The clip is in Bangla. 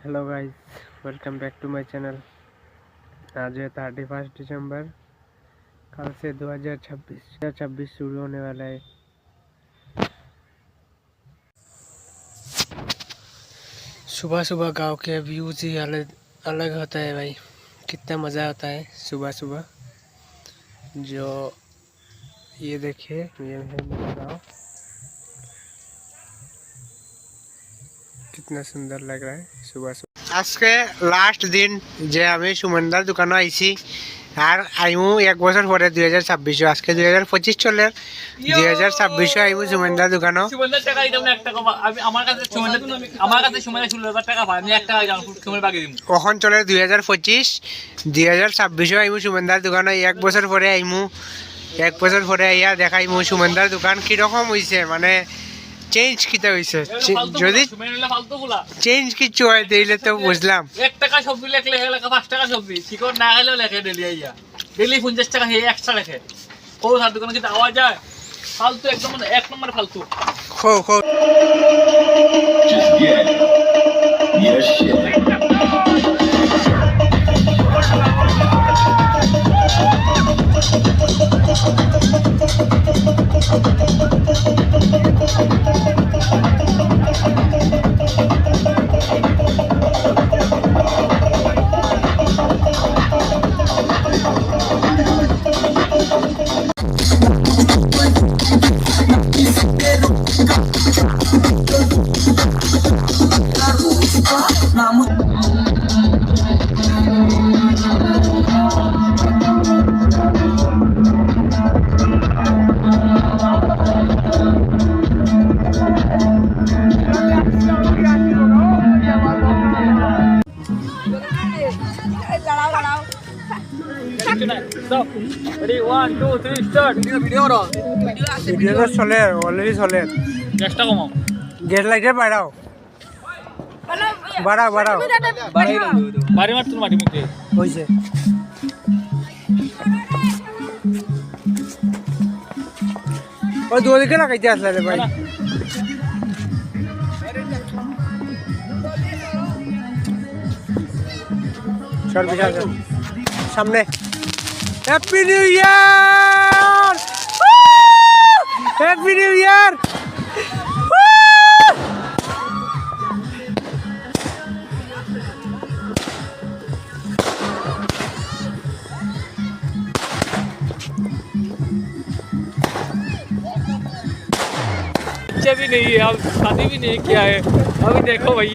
Hello guys, welcome back to my channel. आज है 31 दिसंबर। कल से 2026 शुरू होने वाला है। सुबह सुबह गांव के व्यूज ही अलग अलग होता है भाई। कितना मज़ा आता है सुबह सुबह। जो ये देखिए, ये है मेरा गाँव। कितना सुंदर लग रहा है सुबह सुबह। आज के लास्ट दिन जे हमें सुमंदार दुकान आईसी আর আইমু এক বছর পরে 2026 আজকে 2025 চলে 2026 আইমু সুমন্দার দোকান। সুমন্দার টাকা দিতাম না, 1 টাকা। আমি আমার কাছে সুমন্দার 16,000 টাকা পাই। আমি 1 টাকা দিতাম, সুমন বাকি দিম। কখন চলে 2025 2026 আইমু সুমন্দার দোকান। এক বছর পরে আইমু, এক বছর পরে আইয়া দেখাইমু সুমন্দার দোকান কিরকম হইছে, মানে চেঞ্জ কিটা হইছে। যদি চেঞ্জ কিছু হয় তাইলে তো বুঝলাম। 1 টাকা সবজি লেখলে 5 টাকা সবজি, শিকড় না গেলেও লেখে ডেলি আইয়া। ডেলি 50 টাকা হে এক্সট্রা লেখে। কোন সার দোকানে কি আওয়াজ যায়? ফালতু, একদম এক নম্বর ফালতু। Kho kho Ready, 1, 2, 3, start. Video তো চলে, অলরেডি চলে। চেষ্টা কমাও। গেট লাইটে বাড়াও, বাড়াও বাড়াও। বাড়ি মার তোর মাটি মুখে হইছে। ও দুদিকে লাগাইতে আসলে রে ভাই। সর বিশাল সামনে। Happy new year, happy new year. भी नहीं है, अब शादी भी नहीं किया है। अभी देखो भाई।